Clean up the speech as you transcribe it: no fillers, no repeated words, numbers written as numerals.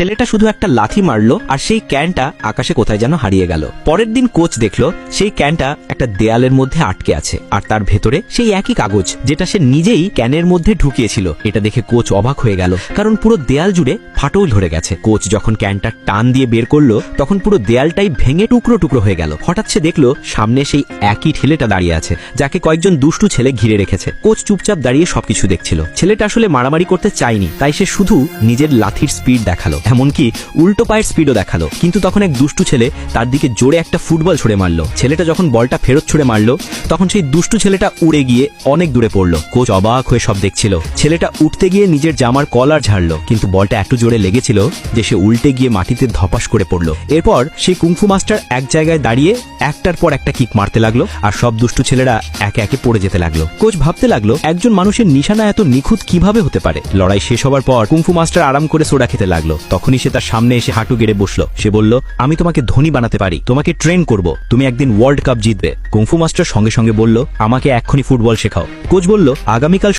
ছেলেটা শুধু একটা লাথি মারলো আর সেই ক্যানটা আকাশে কোথায় যেন হারিয়ে গেল। পরের দিন কোচ দেখলো সেই ক্যানটা একটা দেয়ালের মধ্যে আটকে আছে, আর তার ভেতরে সেই একই কাগজ যেটা সে নিজেই ক্যানের মধ্যে ঢুকিয়েছিল। এটা দেখে কোচ অবাক হয়ে গেল, কারণ পুরো দেয়াল জুড়ে ফাটল ধরে গেছে। কোচ যখন ক্যানটা টান দিয়ে বের করলো তখন পুরো দেয়ালটাই ভেঙে টুকরো টুকরো হয়ে গেল। হঠাৎ সে দেখলো সামনে সেই একই ছেলেটা দাঁড়িয়ে আছে, যাকে কয়েকজন দুষ্টু ছেলে ঘিরে রেখেছে। কোচ চুপচাপ দাঁড়িয়ে সবকিছু দেখছিল। ছেলেটা আসলে মারামারি করতে চায়নি, তাই সে শুধু নিজের লাথির স্পিড দেখালো, এমনকি উল্টো পায়ের স্পিডও দেখালো। কিন্তু তখন এক দুষ্টু ছেলে তার দিকে জোরে একটা ফুটবল ছুড়ে মারলো। ছেলেটা যখন বলটা ফেরত ছুড়ে মারলো তখন সেই দুষ্টু ছেলেটা উড়ে গিয়ে অনেক দূরে পড়লো। কোচ অবাক হয়ে সব দেখছিল। ছেলেটা উঠতে গিয়ে নিজের জামার কলার ঝাড়লো, কিন্তু বলটা এত জোরে লেগেছিল যে সে উল্টে গিয়ে মাটিতে ধপাস করে পড়লো। এরপর সেই কুংফু মাস্টার এক জায়গায় দাঁড়িয়ে একটার পর একটা কিক মারতে লাগলো, আর সব দুষ্টু ছেলেরা একে একে পড়ে যেতে লাগলো। কোচ ভাবতে লাগলো একজন মানুষের নিশানা এত নিখুঁত কিভাবে হতে পারে। লড়াই শেষ হবার পর কুংফু মাস্টার আরাম করে সোডা খেতে লাগলো। তখনই সে তার সামনে এসে হাঁটু গেড়ে বসলো। সে বলল, আমি তোমাকে ধনী বানাতে পারি, তোমাকে ট্রেন করব, তুমি একদিন ওয়ার্ল্ড কাপ জিতবে। কুংফু মাস্টার সঙ্গে সঙ্গে বলল, আমাকে এক্ষুনি ফুটবল শেখাও। কোচ বলল, আগামীকাল